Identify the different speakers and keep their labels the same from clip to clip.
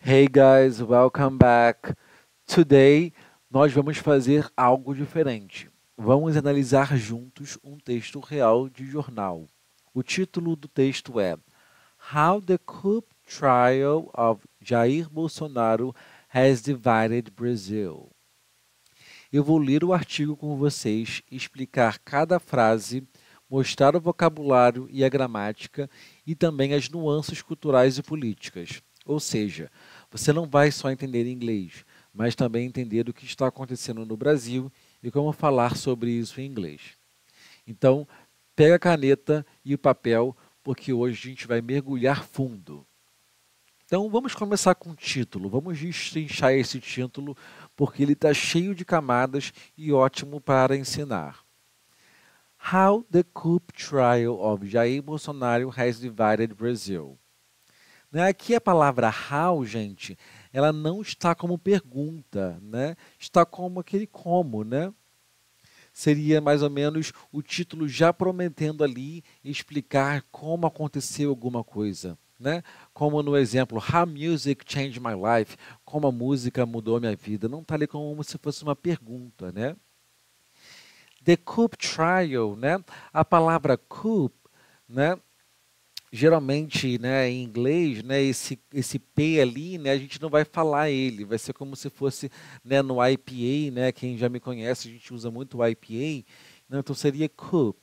Speaker 1: Hey guys, welcome back. Today nós vamos fazer algo diferente. Vamos analisar juntos um texto real de jornal. O título do texto é How the Coup Trial of Jair Bolsonaro Has Divided Brazil. Eu vou ler o artigo com vocês, explicar cada frase, mostrar o vocabulário e a gramática e também as nuances culturais e políticas. Ou seja, você não vai só entender inglês, mas também entender o que está acontecendo no Brasil e como falar sobre isso em inglês. Então, pega a caneta e o papel, porque hoje a gente vai mergulhar fundo. Então vamos começar com o título, vamos destrinchar esse título, porque ele está cheio de camadas e ótimo para ensinar. How the coup trial of Jair Bolsonaro has divided Brazil. Né? Aqui a palavra how, gente, ela não está como pergunta, né? Está como aquele como, né? Seria mais ou menos o título já prometendo ali explicar como aconteceu alguma coisa, né? Como no exemplo, How Music Changed My Life, como a música mudou minha vida. Não está ali como se fosse uma pergunta, né? The coup trial, né? A palavra coup, né? Geralmente, né, em inglês, né, esse P ali, né, a gente não vai falar ele, vai ser como se fosse, né, no IPA, né, quem já me conhece, a gente usa muito o IPA, né, então seria coup,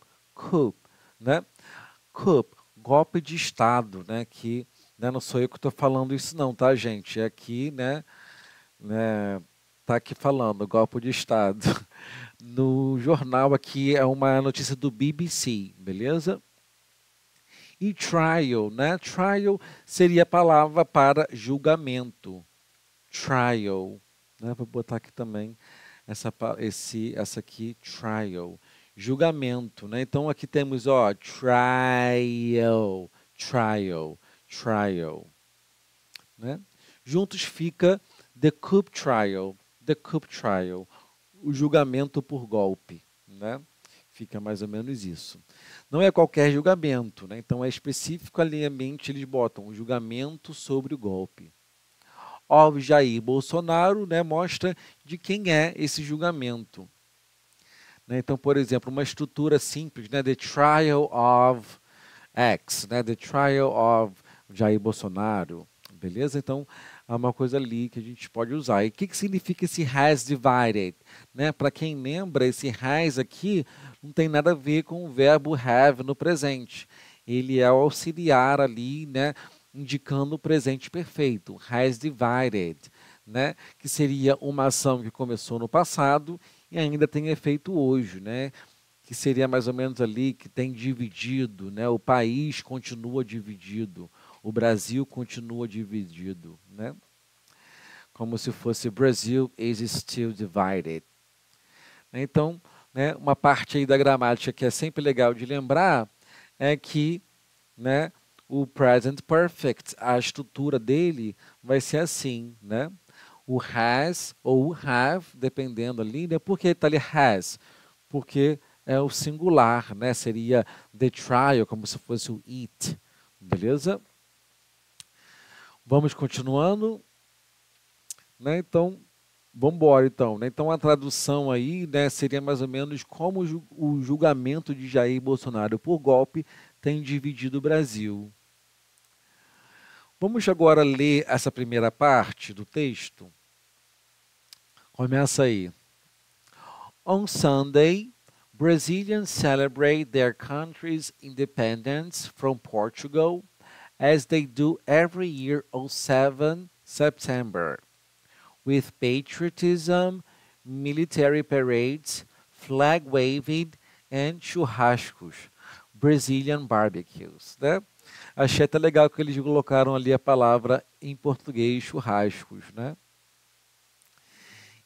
Speaker 1: né, coup, golpe de Estado, né, que, né, não sou eu que estou falando isso não, tá, gente, é aqui, tá aqui falando, golpe de Estado. No jornal aqui é uma notícia do BBC, beleza? E trial, né? Trial seria a palavra para julgamento. Trial, né? Vou botar aqui também essa aqui, trial. Julgamento, né? Então aqui temos, ó, trial, né? Juntos fica the coup trial, o julgamento por golpe, né? Fica mais ou menos isso. Não é qualquer julgamento, né? Então é específico alinhamento, eles botam o julgamento sobre o golpe. Ó, Jair Bolsonaro, né, mostra de quem é esse julgamento. Né? Então, por exemplo, uma estrutura simples, né, the trial of X, né, the trial of Jair Bolsonaro, beleza? Então, é uma coisa ali que a gente pode usar. E o que significa esse has divided? Né? Para quem lembra, esse has aqui não tem nada a ver com o verbo have no presente. Ele é o auxiliar ali, né, indicando o presente perfeito, has divided, né, que seria uma ação que começou no passado e ainda tem efeito hoje, né? Que seria mais ou menos ali que tem dividido, né? O país continua dividido, o Brasil continua dividido, né? Como se fosse Brazil is still divided. Então, né, uma parte aí da gramática que é sempre legal de lembrar é que, né, o present perfect, a estrutura dele vai ser assim, né? O has ou o have, dependendo ali, né? Por que está ali has? Porque é o singular, né? Seria the trial, como se fosse o it, beleza? Vamos continuando, né? Então, vamos embora então, né? Então a tradução aí, né, seria mais ou menos como o julgamento de Jair Bolsonaro por golpe tem dividido o Brasil. Vamos agora ler essa primeira parte do texto. Começa aí. On Sunday, Brazilians celebrate their country's independence from Portugal as they do every year on 7 September, with patriotism, military parades, flag waving, and churrascos, Brazilian barbecues, né? Achei até legal que eles colocaram ali a palavra em português, churrascos, né?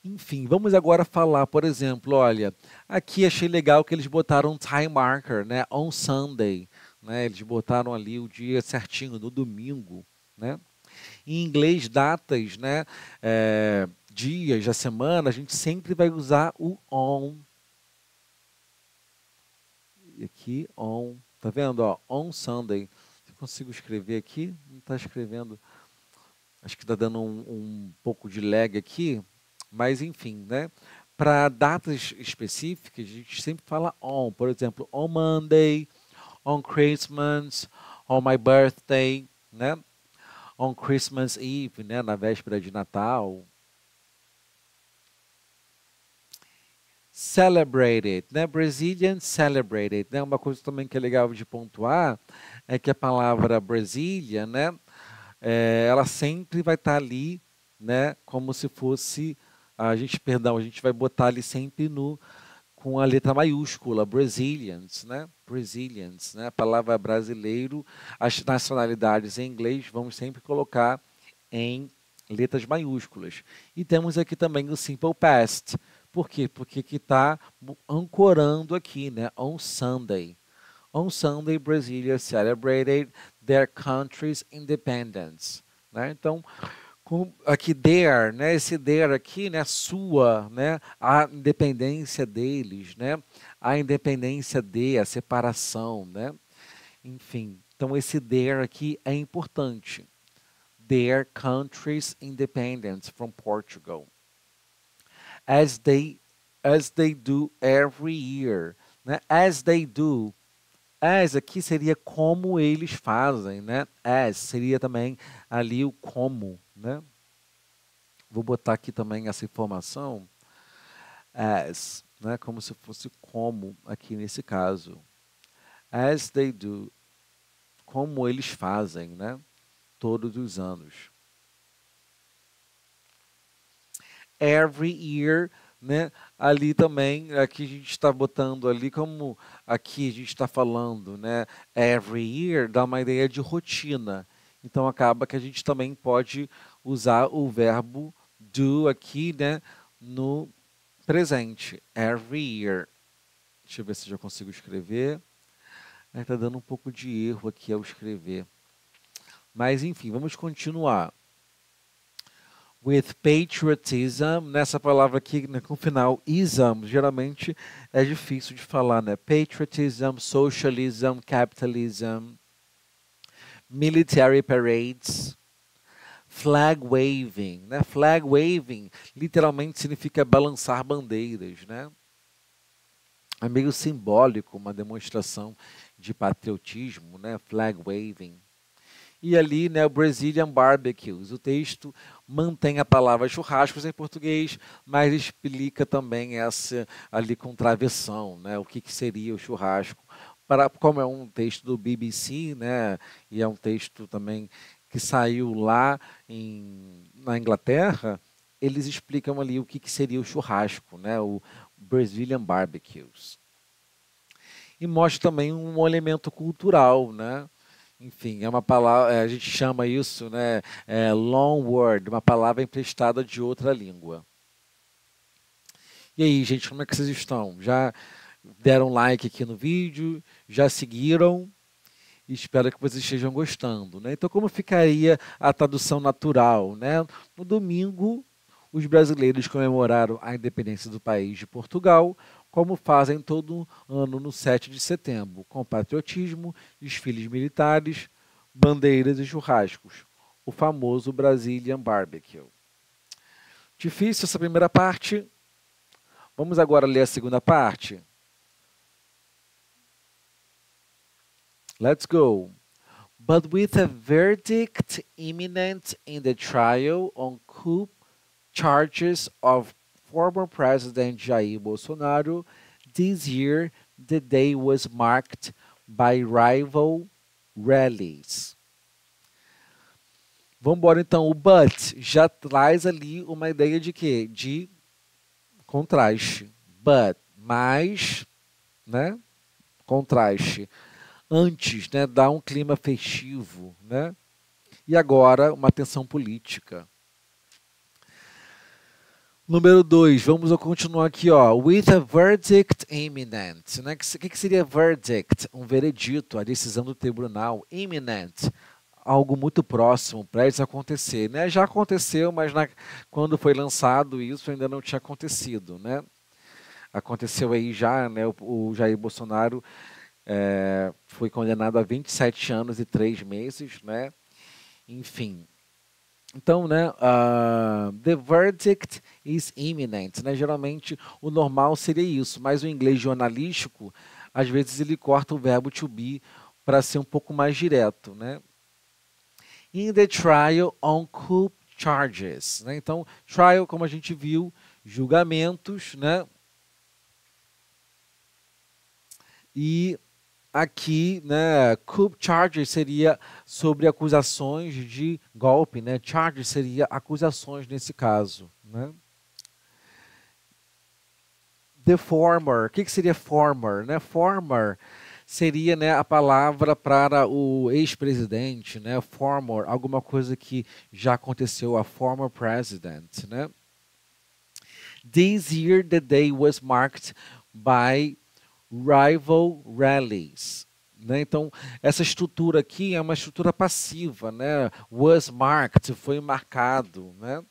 Speaker 1: Enfim, vamos agora falar, por exemplo, olha, aqui achei legal que eles botaram um time marker, né, on Sunday, né, eles botaram ali o dia certinho, no domingo, né. Em inglês, datas, né, dias da semana, a gente sempre vai usar o on. E aqui, on, tá vendo, ó, on Sunday. Se eu consigo escrever aqui, não está escrevendo. Acho que está dando um pouco de lag aqui, mas enfim, né? Para datas específicas, a gente sempre fala on. Por exemplo, on Monday, on Christmas, on my birthday, né? On Christmas Eve, né? Na véspera de Natal. Celebrated, né? Brazilian celebrated, né? Uma coisa também que é legal de pontuar é que a palavra Brasília, né? Ela sempre vai estar ali, né? Como se fosse a gente vai botar ali sempre no com a letra maiúscula, Brazilians, né? Brazilians, né? A palavra brasileiro, as nacionalidades em inglês vamos sempre colocar em letras maiúsculas. E temos aqui também o simple past. Por quê? Porque que está ancorando aqui, né? On Sunday. On Sunday, Brasilia celebrated their country's independence. Né? Então, aqui their, né? Esse their aqui, né? Sua, né? A independência deles, né? A independência de, a separação, né? Enfim, então esse their aqui é importante. Their country's independence from Portugal. As they do every year, né? As they do. As aqui seria como eles fazem, né? As seria também ali o como, né? Vou botar aqui também essa informação. As, né? Como se fosse como aqui nesse caso. As they do, como eles fazem, né? Todos os anos. Every year, né? Ali também, aqui a gente está botando ali como aqui a gente está falando, né? Every year dá uma ideia de rotina. Então acaba que a gente também pode usar o verbo do aqui, né? No presente. Every year. Deixa eu ver se já consigo escrever. Está dando um pouco de erro aqui ao escrever. Mas enfim, vamos continuar. With patriotism, nessa palavra aqui, né, com o final ism, geralmente é difícil de falar, né? Patriotism, socialism, capitalism, military parades, flag waving, né? Flag waving literalmente significa balançar bandeiras, né? É meio simbólico, uma demonstração de patriotismo, né? Flag waving. E ali, né, o Brazilian barbecues. O texto mantém a palavra churrascos em português, mas explica também essa ali com travessão, né, o que seria o churrasco. Como é um texto do BBC, né, e é um texto também que saiu lá na Inglaterra, eles explicam ali o que seria o churrasco, né, o Brazilian barbecues. E mostra também um elemento cultural, né? Enfim, é uma palavra, a gente chama isso, né, long word, uma palavra emprestada de outra língua. E aí, gente, como é que vocês estão? Já deram like aqui no vídeo? Já seguiram? Espero que vocês estejam gostando, né? Então, como ficaria a tradução natural, né? No domingo, os brasileiros comemoraram a independência do país de Portugal, como fazem todo ano no 7 de setembro, com patriotismo, desfiles militares, bandeiras e churrascos. O famoso Brazilian Barbecue. Difícil essa primeira parte. Vamos agora ler a segunda parte. Let's go. But with a verdict imminent in the trial on coup charges of former President Jair Bolsonaro, this year the day was marked by rival rallies. Vamos embora então. O but já traz ali uma ideia de quê? De contraste. But, mais, né? Contraste. Antes, né? Dá um clima festivo, né? E agora uma tensão política. Número 2, vamos continuar aqui, ó. With a verdict imminent. Né? O que seria verdict? Um veredito, a decisão do tribunal. Imminent, algo muito próximo, prestes a acontecer. Né? Já aconteceu, mas quando foi lançado isso ainda não tinha acontecido. Né? Aconteceu aí já, né? O Jair Bolsonaro foi condenado a 27 anos e 3 meses. Né? Enfim, Então, né, the verdict is imminent, né? Geralmente o normal seria isso, mas o inglês jornalístico, às vezes ele corta o verbo to be para ser um pouco mais direto, né? In the trial on coup charges, né? Então, trial, como a gente viu, julgamentos, né? E aqui, né, coup charges seria sobre acusações de golpe, né? Charges seria acusações nesse caso, né? The former, o que seria former, né? Former seria, né, a palavra para o ex-presidente, né? Former, alguma coisa que já aconteceu, a former president, né? This year the day was marked by rival rallies. Né? Então, essa estrutura aqui é uma estrutura passiva, né? Was marked, foi marcado, né?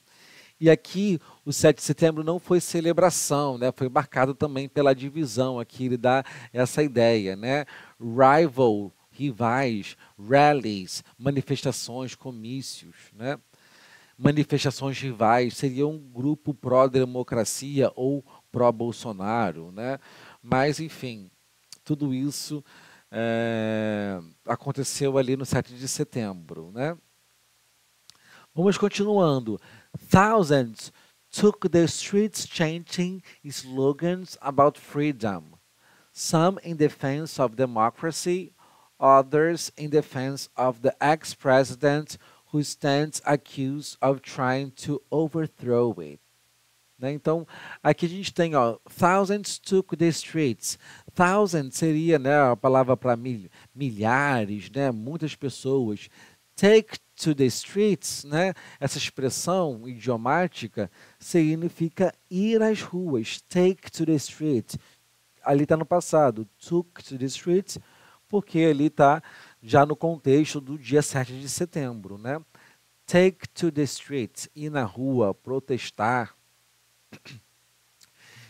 Speaker 1: E aqui, o 7 de setembro não foi celebração, né? Foi marcado também pela divisão. Aqui ele dá essa ideia, né? Rival, rivais, rallies, manifestações, comícios, né? Manifestações rivais, seria um grupo pró-democracia ou pró-Bolsonaro, né? Mas, enfim, tudo isso aconteceu ali no 7 de setembro, né? Vamos continuando. Thousands took the streets chanting slogans about freedom, some in defense of democracy, others in defense of the ex-president who stands accused of trying to overthrow it. Né? Então, aqui a gente tem, ó, thousands took the streets. Thousands seria, né, a palavra para milhares, né, muitas pessoas. Take to the streets, né, essa expressão idiomática significa ir às ruas. Take to the streets. Ali está no passado. Took to the streets, porque ali está já no contexto do dia 7 de setembro. Né? Take to the streets, ir na rua, protestar.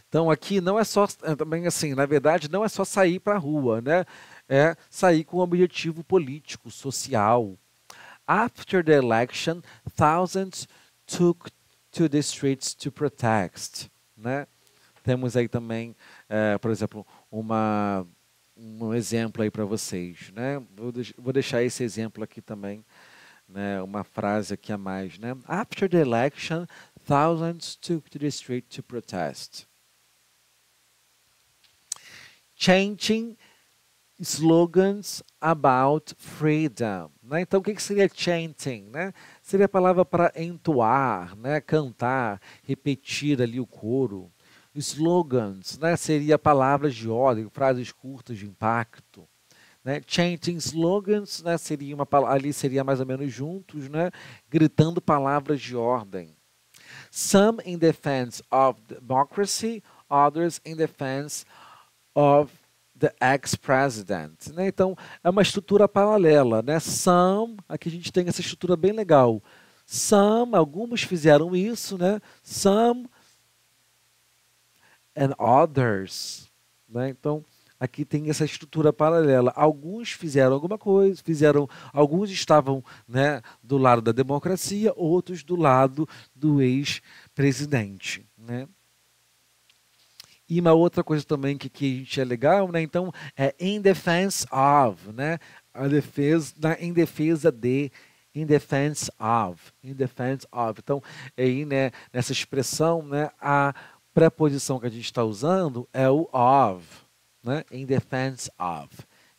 Speaker 1: Então aqui não é só, também assim, na verdade não é só sair para a rua, né? É sair com um objetivo político, social. After the election, thousands took to the streets to protest, né? Temos aí também, por exemplo, um exemplo aí para vocês, né? Vou deixar esse exemplo aqui também, né? Uma frase aqui a mais, né? After the election, thousands took to the street to protest. Chanting slogans about freedom. Né? Então, o que seria chanting? Né? Seria a palavra para entoar, né? Cantar, repetir ali o coro. Slogans, né? Seria palavras de ordem, frases curtas de impacto. Né? Chanting slogans, né? Seria ali seria mais ou menos juntos, né? Gritando palavras de ordem. Some in defense of democracy, others in defense of the ex-president. Né? Então, é uma estrutura paralela. Né? Some, aqui a gente tem essa estrutura bem legal. Some, alguns fizeram isso, né? Some and others. Né? Então, aqui tem essa estrutura paralela. Alguns fizeram alguma coisa, alguns estavam, né, do lado da democracia, outros do lado do ex-presidente. Né? E uma outra coisa também que a gente é legal, né? Então, é in defense of, né? Em defesa de, in defense of, in defense of. Então, aí, né, nessa expressão, né, a preposição que a gente está usando é o of, né? In defense of,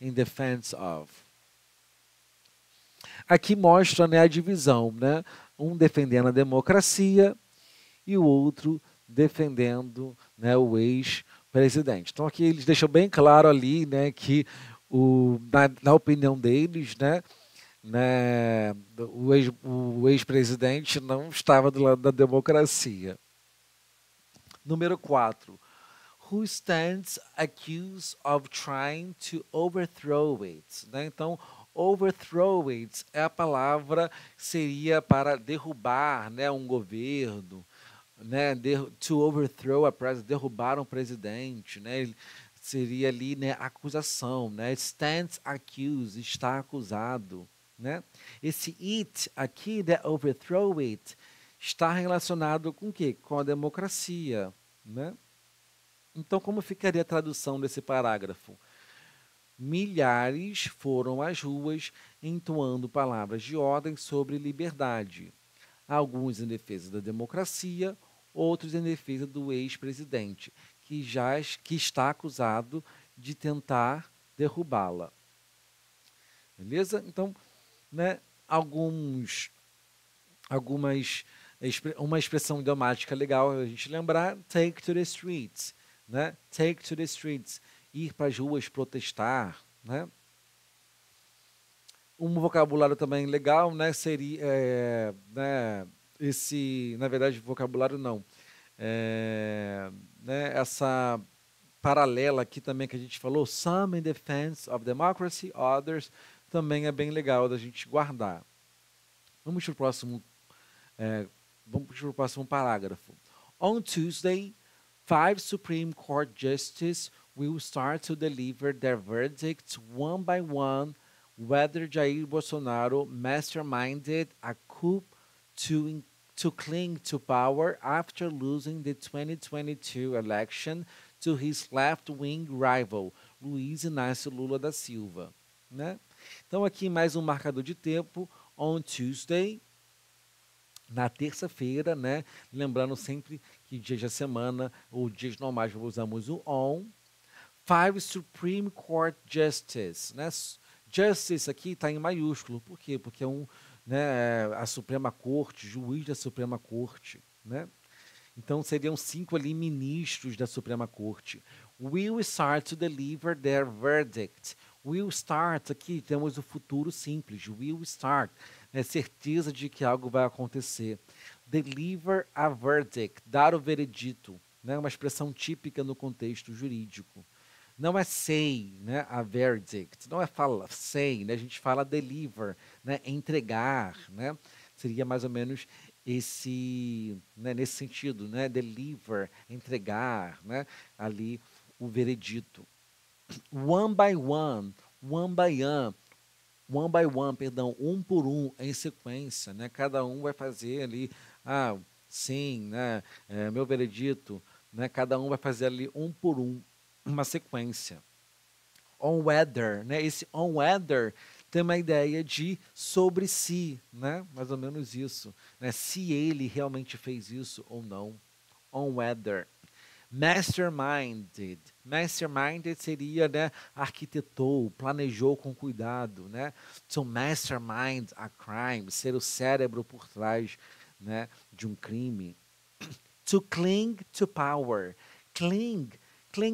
Speaker 1: in defense of. Aqui mostra, né, a divisão, né? Um defendendo a democracia e o outro defendendo, né, o ex-presidente. Então aqui eles deixam bem claro ali, né, que na opinião deles, né, o ex-presidente não estava do lado da democracia. Número 4. Who stands accused of trying to overthrow it? Né? Então, overthrow it é a palavra que seria para derrubar, né, um governo, né, to overthrow a president, derrubar um presidente, né, seria ali, né, acusação, né, stands accused, está acusado. né? Esse it aqui, the overthrow it, está relacionado com o quê? Com a democracia, né? Então, como ficaria a tradução desse parágrafo? Milhares foram às ruas entoando palavras de ordem sobre liberdade, alguns em defesa da democracia, outros em defesa do ex-presidente, que está acusado de tentar derrubá-la. Beleza? Então, né, uma expressão idiomática legal a gente lembrar, take to the streets, né? Take to the streets, ir para as ruas protestar, né? Um vocabulário também legal, né, seria, né, na verdade, vocabulário não, né, essa paralela aqui também que a gente falou, some in defense of democracy, others, também é bem legal da gente guardar. Vamos para o próximo parágrafo. On Tuesday, 5 Supreme Court justices will start to deliver their verdicts one by one, whether Jair Bolsonaro masterminded a coup to cling to power after losing the 2022 election to his left-wing rival, Luiz Inácio Lula da Silva. Né? Então, aqui mais um marcador de tempo, on Tuesday, na terça-feira, né? Lembrando sempre que dias da semana ou dias normais usamos o on. 5 Supreme Court Justice, né? Justice aqui está em maiúsculo. Por quê? Porque é a Suprema Corte, juiz da Suprema Corte, né? Então seriam 5 ali ministros da Suprema Corte. Will start to deliver their verdict. Will start, aqui temos o futuro simples. Will start, é certeza de que algo vai acontecer. Deliver a verdict, dar o veredito, né? Uma expressão típica no contexto jurídico. Não é say, né? A verdict, não é fala say, né? A gente fala deliver, né? Entregar, né? Seria mais ou menos nesse sentido, né? Deliver, entregar, né? Ali o veredito. One by one, perdão, um por um, em sequência, né? Cada um vai fazer ali, sim, né? Meu veredito, né? Cada um vai fazer ali um por um, uma sequência. On whether, né? Esse on whether tem uma ideia de sobre si, né? Mais ou menos isso, né? Se ele realmente fez isso ou não. On whether. Masterminded. Masterminded seria, né, arquitetou, planejou com cuidado, né? To mastermind a crime, ser o cérebro por trás, né, de um crime. To cling to power. Cling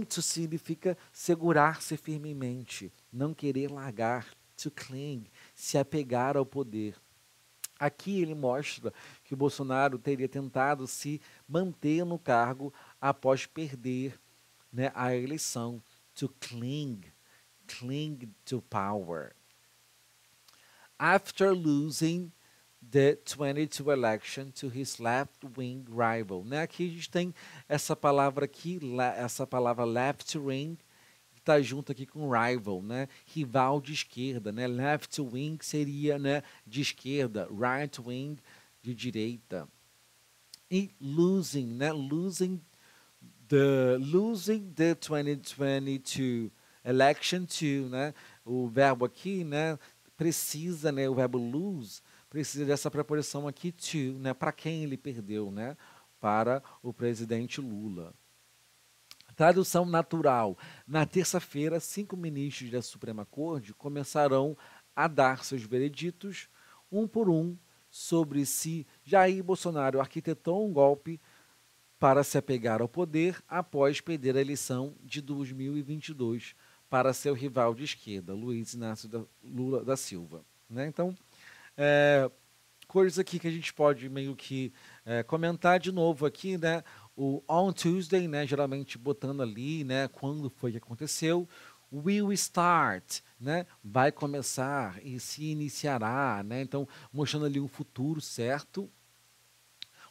Speaker 1: to significa segurar-se firmemente, não querer largar. To cling, se apegar ao poder. Aqui ele mostra que o Bolsonaro teria tentado se manter no cargo após perder, né, a eleição. To cling to power. After losing the 22 election to his left-wing rival. Né? Aqui a gente tem essa palavra aqui, essa palavra left-wing, que está junto aqui com rival, né? Rival de esquerda, né? Left-wing seria, né, de esquerda, right-wing de direita. E losing, né? Losing the 2022 election to, né? O verbo aqui, né, precisa, né, o verbo lose precisa dessa preposição aqui to, né, para quem ele perdeu, né? Para o presidente Lula. Tradução natural. Na terça-feira, 5 ministros da Suprema Corte começarão a dar seus vereditos, um por um, sobre se Jair Bolsonaro arquitetou um golpe para se apegar ao poder após perder a eleição de 2022 para seu rival de esquerda, Luiz Inácio Lula da Silva. Né? Então, coisas aqui que a gente pode meio que comentar de novo aqui, né? O on Tuesday, né? Geralmente botando ali, né? Quando foi que aconteceu. Will start, né? Vai começar e se iniciará, né? Então, mostrando ali um futuro certo.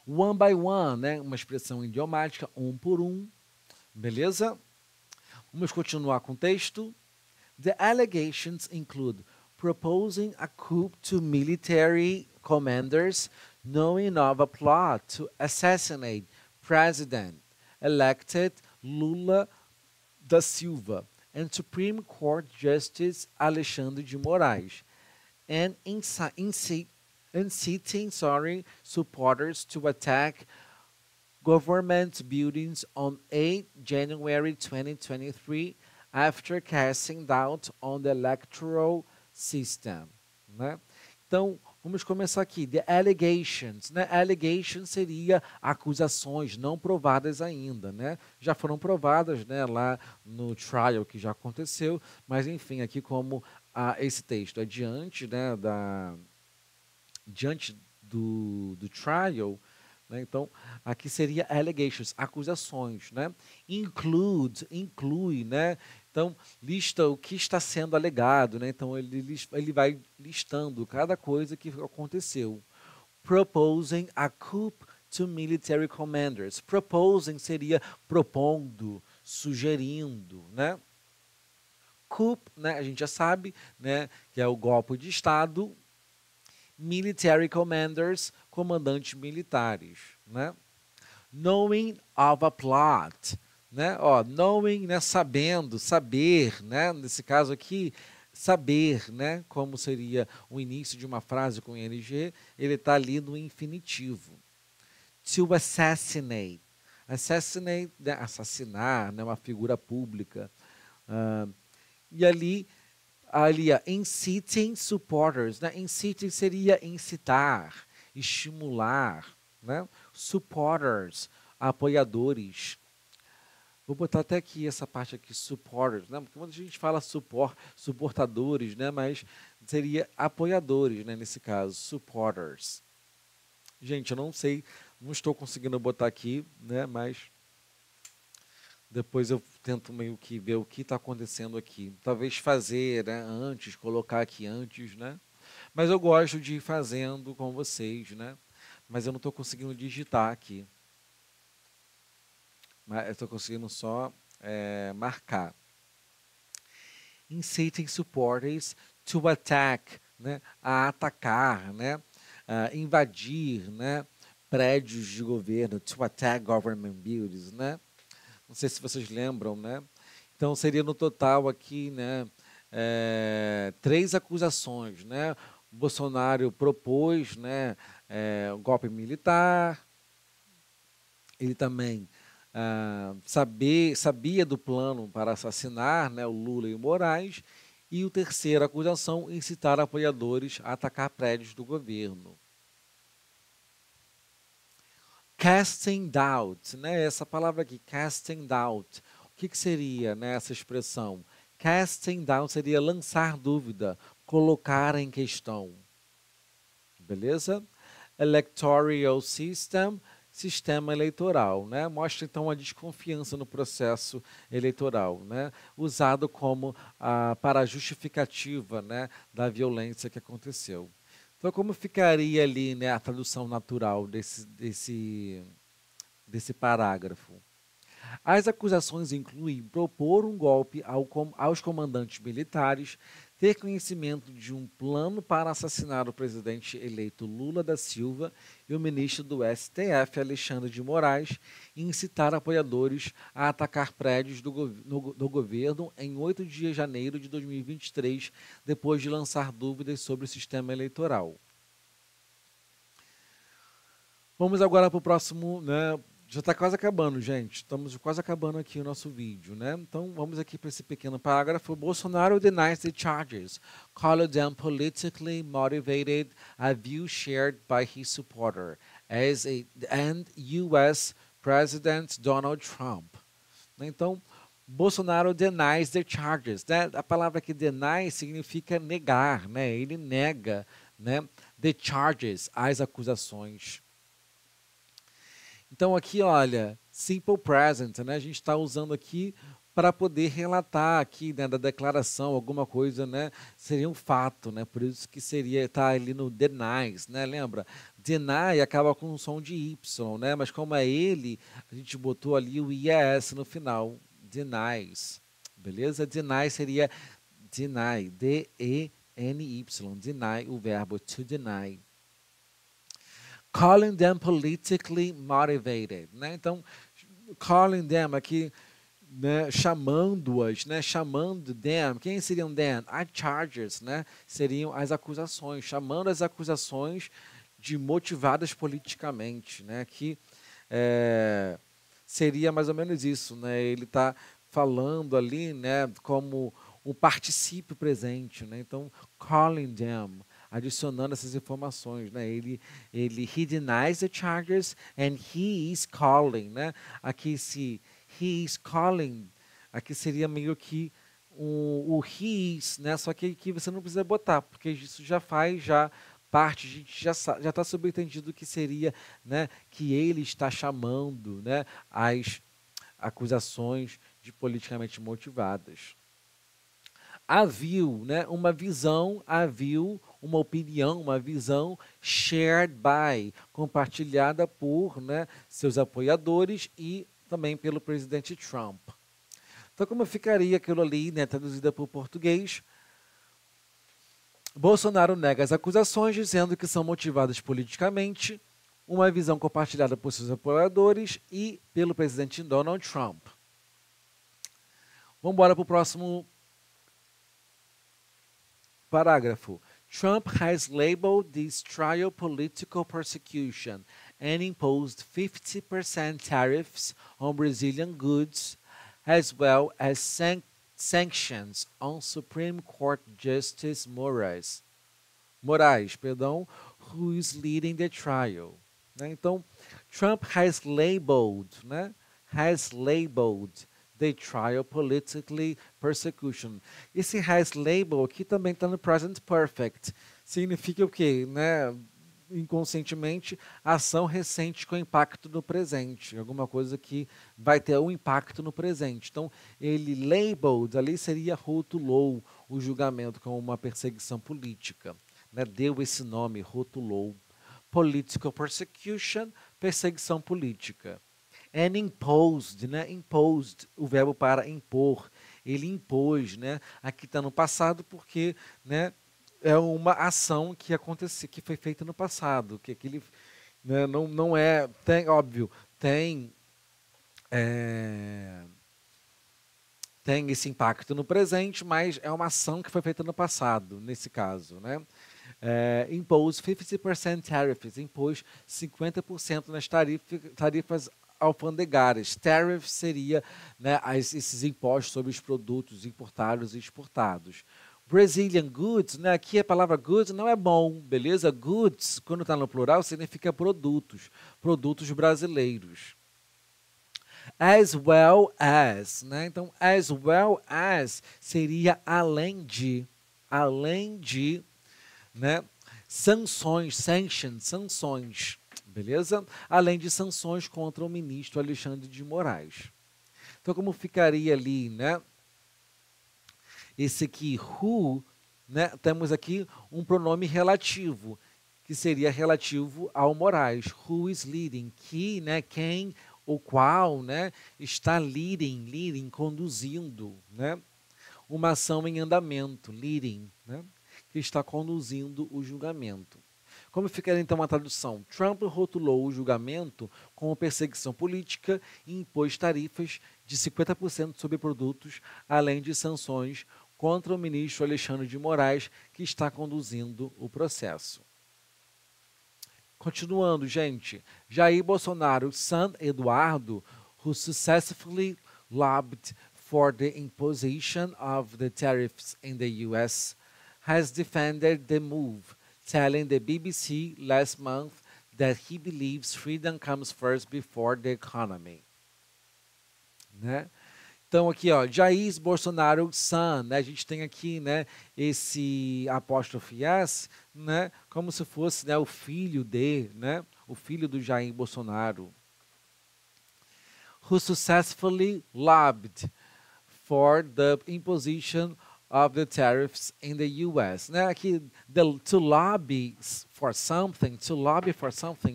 Speaker 1: One by one, né? Uma expressão idiomática, um por um. Beleza? Vamos continuar com o texto. The allegations include proposing a coup to military commanders knowing of a plot to assassinate President-elected Lula da Silva and Supreme Court Justice Alexandre de Moraes, and inciting supporters to attack government buildings on 8 January 2023 after casting doubt on the electoral system. Né? Então, vamos começar aqui. The allegations. Né? Allegations seria acusações não provadas ainda. Né? Já foram provadas, né, lá no trial que já aconteceu, mas enfim, aqui como esse texto é diante, né, diante do trial, né? Então, aqui seria allegations, acusações, né? Inclui, né? Então, lista o que está sendo alegado, né? Então, ele vai listando cada coisa que aconteceu. Proposing a coup to military commanders. Proposing seria propondo, sugerindo, né? Coup, né? A gente já sabe, né? Que é o golpe de Estado. Military commanders, comandantes militares, né? Knowing of a plot, né? Ó, knowing, né? Sabendo, saber, né? Nesse caso aqui, saber, né? Como seria o início de uma frase com ing, ele está ali no infinitivo. To assassinate, assassinate, né? Assassinar, né? Uma figura pública. E ali inciting supporters, né? Inciting seria incitar, estimular, né? Supporters, apoiadores. Vou botar até aqui essa parte aqui, supporters, né? Porque quando a gente fala suportadores, né? Mas seria apoiadores, né? Nesse caso, supporters. Gente, eu não sei, não estou conseguindo botar aqui, né? Mas depois eu tento meio que ver o que está acontecendo aqui. Talvez fazer, né, antes, colocar aqui antes, né? Mas eu gosto de ir fazendo com vocês, né? Mas eu não estou conseguindo digitar aqui. Mas eu estou conseguindo só marcar. Inciting supporters to attack, né? A atacar, né? Invadir, né? Prédios de governo, to attack government buildings, né? Não sei se vocês lembram, né? Então, seria no total aqui, né, 3 acusações, né? O Bolsonaro propôs, né, um golpe militar. Ele também sabia do plano para assassinar, né, o Lula e o Moraes. E a terceira acusação, incitar apoiadores a atacar prédios do governo. Casting doubt, né? Essa palavra aqui, casting doubt. O que seria, né, essa expressão? Casting doubt seria lançar dúvida, colocar em questão. Beleza? Electoral system, sistema eleitoral, né? Mostra então a desconfiança no processo eleitoral, né? Usado como para a justificativa, né, da violência que aconteceu. Então, como ficaria ali, né, a tradução natural desse parágrafo? As acusações incluem propor um golpe aos comandantes militares, ter conhecimento de um plano para assassinar o presidente eleito Lula da Silva e o ministro do STF, Alexandre de Moraes, e incitar apoiadores a atacar prédios do governo em 8 de janeiro de 2023, depois de lançar dúvidas sobre o sistema eleitoral. Vamos agora para o próximo, né? Já está quase acabando, gente. Estamos quase acabando aqui o nosso vídeo, né? Então, vamos aqui para esse pequeno parágrafo. Bolsonaro denies the charges, calling them politically motivated, a view shared by his supporter, and U.S. President Donald Trump. Então, Bolsonaro denies the charges, né? A palavra aqui deny significa negar, né? Ele nega, né, the charges, as acusações. Então, aqui, olha, simple present, né? A gente está usando aqui para poder relatar aqui, né, da declaração, alguma coisa, né? Seria um fato, né? Por isso que seria estar ali no denies, né? Lembra? Deny acaba com um som de Y, né? Mas como é ele, a gente botou ali o IES no final. Denies, beleza? Deny seria deny, D-E-N-Y, NY, deny, o verbo to deny. Calling them politically motivated, né? Então, calling them aqui, né, chamando-as, né, chamando them. Quem seriam them? As charges, né? Seriam as acusações, chamando as acusações de motivadas politicamente, né? Que seria mais ou menos isso, né? Ele está falando ali, né, como um particípio presente, né? Então, calling them, adicionando essas informações, né? He denies the charges and he is calling, né? Aqui se he is calling, aqui seria meio que o he is, né? Só que aqui você não precisa botar, porque isso já faz parte, a gente já está subentendido que seria, né, que ele está chamando, né, as acusações de politicamente motivadas. A view, né, uma visão, a view, uma opinião, uma visão shared by, compartilhada por, né, seus apoiadores e também pelo presidente Trump. Então, como ficaria aquilo ali, né, traduzida para o português? Bolsonaro nega as acusações, dizendo que são motivadas politicamente, uma visão compartilhada por seus apoiadores e pelo presidente Donald Trump. Vamos embora para o próximo parágrafo. Trump has labeled this trial political persecution and imposed 50% tariffs on Brazilian goods, as well as sanctions on Supreme Court Justice Moraes, who is leading the trial. Né? Então, Trump has labeled, né? Has labeled the trial politically persecution. Esse has labeled aqui também está no present perfect. Significa o quê? Né? Inconscientemente, ação recente com impacto no presente. Alguma coisa que vai ter um impacto no presente. Então, ele labeled, ali seria rotulou o julgamento como uma perseguição política. Né? Deu esse nome, rotulou. Political persecution, perseguição política. And imposed, né? Imposed, o verbo para impor. Ele impôs, né? Aqui está no passado porque, né, é uma ação que aconteceu, que foi feita no passado, que aquele, né, não é, tem, óbvio, tem esse impacto no presente, mas é uma ação que foi feita no passado, nesse caso, né? Impôs 50% tariffs, impôs 50% nas tarifas alfandegárias. Tariff seria, né, esses impostos sobre os produtos importados e exportados. Brazilian goods, né, aqui a palavra goods não é bom, beleza? Goods, quando está no plural, significa produtos, produtos brasileiros. As well as, né? Então, as well as seria além de, né? Sanções, sanctions, sanções, beleza? Além de sanções contra o ministro Alexandre de Moraes. Então, como ficaria ali, né? Esse aqui, who, né? Temos aqui um pronome relativo, que seria relativo ao Moraes. Who is leading? Que, né? Quem, o qual, né? Está leading, conduzindo, né? Uma ação em andamento, leading, né? Que está conduzindo o julgamento. Como ficaria então a tradução? Trump rotulou o julgamento como perseguição política e impôs tarifas de 50% sobre produtos, além de sanções contra o ministro Alexandre de Moraes, que está conduzindo o processo. Continuando, gente. Jair Bolsonaro, son Eduardo, who successfully lobbied for the imposition of the tariffs in the U.S., has defended the move, telling the BBC last month that he believes freedom comes first before the economy. Né? Então, aqui, ó, Jair Bolsonaro, son, né? A gente tem aqui, né, esse apóstrofe S, né, como se fosse, né, o filho de, né, o filho do Jair Bolsonaro. Who successfully lobbied for the imposition of the tariffs in the U.S. Né? Aqui, to lobby for something,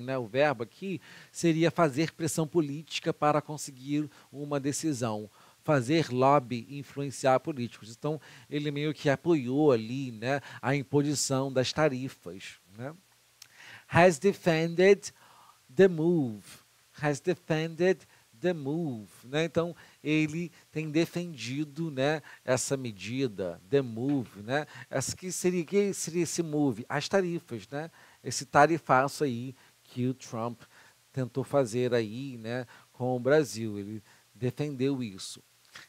Speaker 1: né? O verbo aqui seria fazer pressão política para conseguir uma decisão. fazer lobby e influenciar políticos. Então, ele meio que apoiou ali, né, a imposição das tarifas, né? Has defended the move. Has defended the move, né? Então, ele tem defendido, né, essa medida, the move, né? Que seria esse move? As tarifas, né? Esse tarifaço aí que o Trump tentou fazer aí, né, com o Brasil. Ele defendeu isso.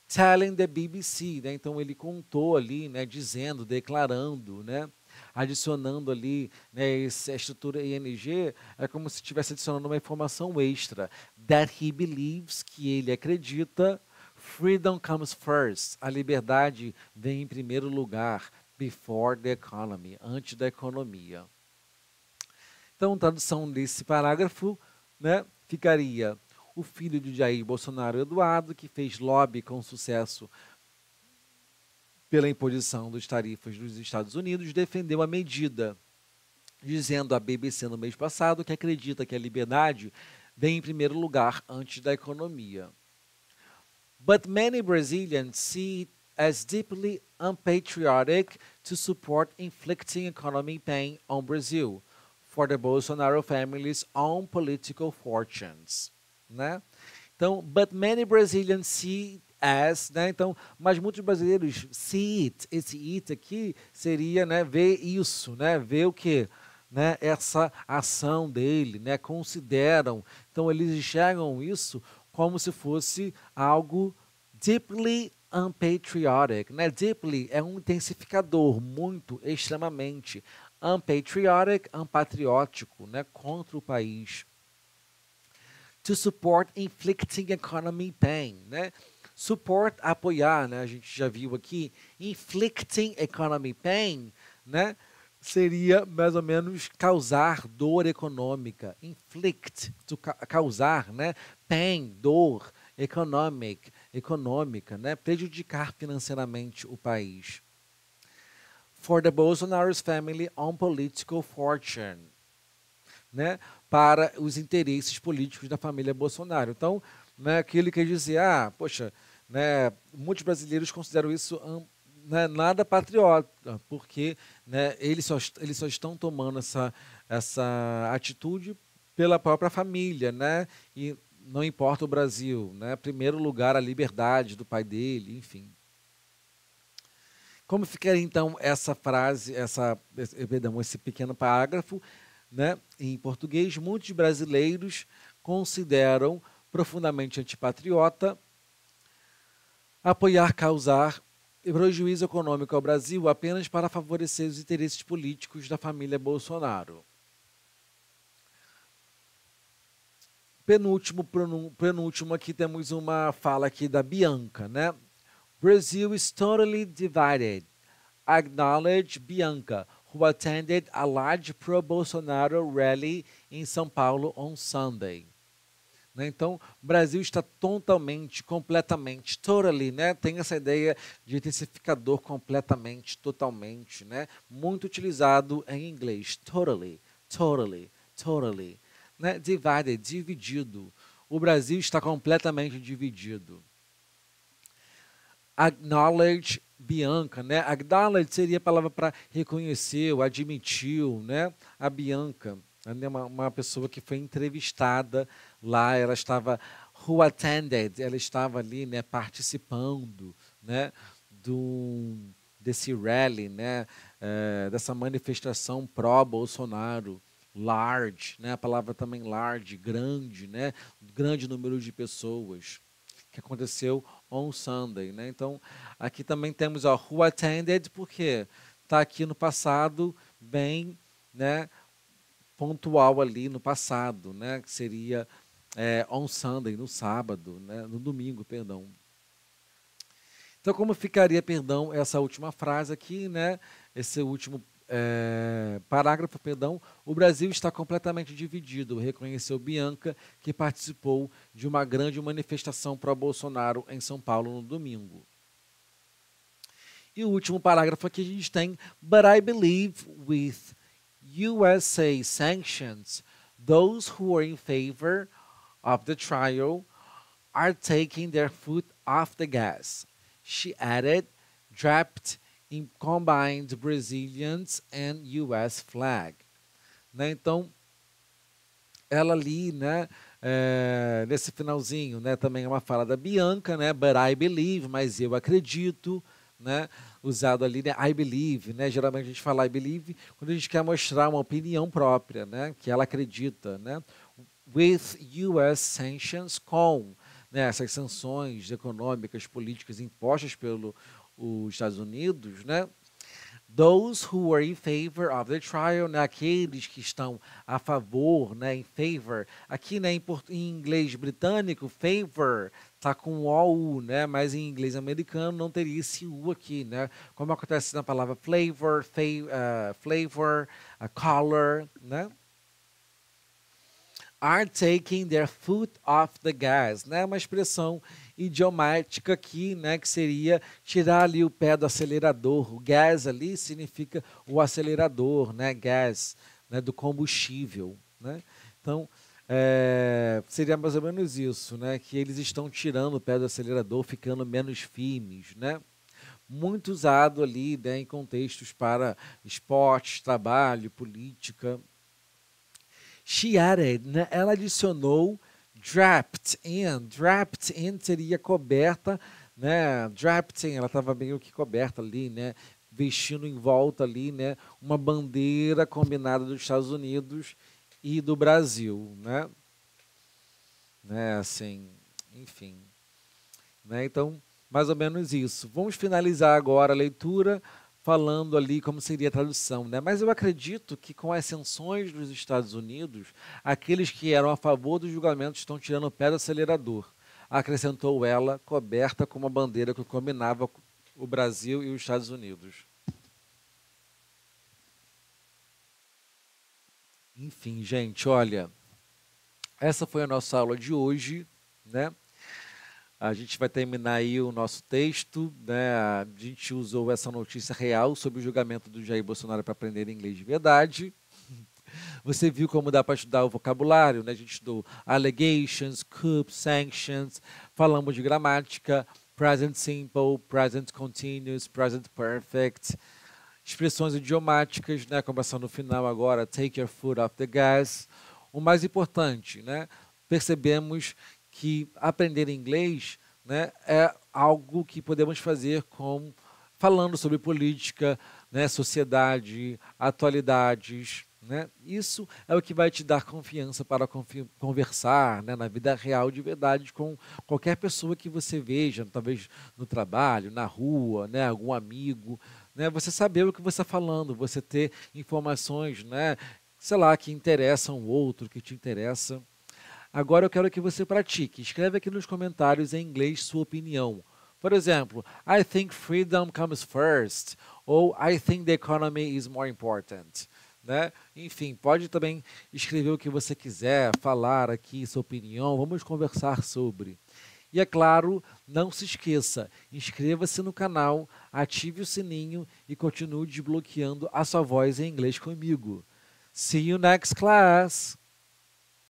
Speaker 1: Telling the BBC, né? Então ele contou ali, né, dizendo, declarando, né, adicionando ali, né, a estrutura ING, é como se estivesse adicionando uma informação extra. That he believes, que ele acredita, freedom comes first, a liberdade vem em primeiro lugar, before the economy, antes da economia. Então, tradução desse parágrafo, né, ficaria: o filho de Jair Bolsonaro, Eduardo, que fez lobby com sucesso pela imposição das tarifas dos Estados Unidos, defendeu a medida, dizendo à BBC no mês passado que acredita que a liberdade vem em primeiro lugar antes da economia. But many Brazilians see it as deeply unpatriotic to support inflicting economic pain on Brazil for the Bolsonaro family's own political fortunes, né? Então, but many Brazilians see it as, né? Então, mas muitos brasileiros see it, esse it aqui seria, né, ver isso, né? Ver o quê? Né, essa ação dele, né, consideram, então eles enxergam isso como se fosse algo deeply unpatriotic, né? Deeply é um intensificador, muito, extremamente. Unpatriotic, unpatriótico, né, contra o país. To support inflicting economy pain, né? Support, apoiar, né? A gente já viu aqui. Inflicting economy pain, né? Seria mais ou menos causar dor econômica. Inflict, causar, né? Pain, dor, econômica, né? Prejudicar financeiramente o país. For the Bolsonaro's family on political fortune, né? Para os interesses políticos da família Bolsonaro. Então, né, aquilo quer dizer, poxa, né, muitos brasileiros consideram isso né, nada patriota, porque, né, eles só estão tomando essa atitude pela própria família, né, e não importa o Brasil, né, primeiro lugar a liberdade do pai dele, enfim. Como ficaria então essa frase, esse pequeno parágrafo, né, em português? Muitos brasileiros consideram profundamente antipatriota apoiar, causar prejuízo econômico ao Brasil apenas para favorecer os interesses políticos da família Bolsonaro. Penúltimo aqui temos uma fala aqui da Bianca, né? Brazil is totally divided. Acknowledge Bianca, who attended a large pro-Bolsonaro rally in São Paulo on Sunday. Né? Então, o Brasil está totalmente, completamente, totally, né? Tem essa ideia de intensificador completamente, totalmente, né? Muito utilizado em inglês. Totally, totally, totally. Né? Divided, dividido. O Brasil está completamente dividido. Acknowledge Bianca, né? Acknowledge seria a palavra para reconheceu, admitiu, né? A Bianca, uma pessoa que foi entrevistada lá, ela estava who attended, ela estava ali, né, participando, né, desse rally, né, dessa manifestação pró-Bolsonaro, large, né? A palavra também large, grande, né? Grande número de pessoas, que aconteceu on Sunday, né? Então, aqui também temos who attended, porque está aqui no passado, bem, né, pontual ali no passado, né, que seria on Sunday, no sábado, né, no domingo, perdão. Então, como ficaria, perdão, essa última frase aqui, né, esse último parágrafo, perdão, o Brasil está completamente dividido, reconheceu Bianca, que participou de uma grande manifestação pró-Bolsonaro em São Paulo no domingo. E o último parágrafo aqui a gente tem, but I believe with USA sanctions, those who are in favor of the trial are taking their foot of the gas. She added, draped in combined Brazilian and US flag. Né? Então, ela ali, né, nesse finalzinho, né, também é uma fala da Bianca, né, but I believe, mas eu acredito, né, usado ali, né, I believe, né, geralmente a gente fala I believe quando a gente quer mostrar uma opinião própria, né, que ela acredita, né, with US sanctions, com, né, essas sanções econômicas, políticas impostas pelos Estados Unidos, né, those who were in favor of the trial, né, aqueles que estão a favor, né, in favor. Aqui, né, em inglês britânico, favor tá com o U, né, mas em inglês americano não teria esse U aqui, né, como acontece na palavra flavor, flavor, color, né. Are taking their foot off the gas, né? Uma expressão idiomática aqui, né? Que seria tirar ali o pé do acelerador. O gas ali significa o acelerador, né? Gas, né? Do combustível, né? Então, seria mais ou menos isso, né? Que eles estão tirando o pé do acelerador, ficando menos firmes, né? Muito usado ali, né? Em contextos para esportes, trabalho, política. She added, né? Ela adicionou draped in seria coberta, né? Draped in, ela estava meio que coberta ali, né? Vestindo em volta ali, né? Uma bandeira combinada dos Estados Unidos e do Brasil, né? Assim, enfim, né? Então, mais ou menos isso. Vamos finalizar agora a leitura falando ali como seria a tradução, né? Mas eu acredito que com as sanções dos Estados Unidos, aqueles que eram a favor do julgamento estão tirando o pé do acelerador, acrescentou ela, coberta com uma bandeira que combinava o Brasil e os Estados Unidos. Enfim, gente, olha, essa foi a nossa aula de hoje, né? A gente vai terminar aí o nosso texto, né? A gente usou essa notícia real sobre o julgamento do Jair Bolsonaro para aprender inglês de verdade. Você viu como dá para estudar o vocabulário, né? A gente estudou allegations, coup, sanctions, falamos de gramática, present simple, present continuous, present perfect, expressões idiomáticas, né? Começando no final agora, take your foot off the gas. O mais importante, né? Percebemos que aprender inglês, né, é algo que podemos fazer falando sobre política, né, sociedade, atualidades. Né? Isso é o que vai te dar confiança para conversar, né, na vida real de verdade com qualquer pessoa que você veja, talvez no trabalho, na rua, né, algum amigo. Né, você saber o que você está falando, você ter informações, né, sei lá, que interessam o outro, que te interessa. Agora eu quero que você pratique. Escreve aqui nos comentários em inglês sua opinião. Por exemplo, I think freedom comes first. Ou I think the economy is more important. Né? Enfim, pode também escrever o que você quiser, falar aqui sua opinião. Vamos conversar sobre. E é claro, não se esqueça, inscreva-se no canal, ative o sininho e continue desbloqueando a sua voz em inglês comigo. See you next class!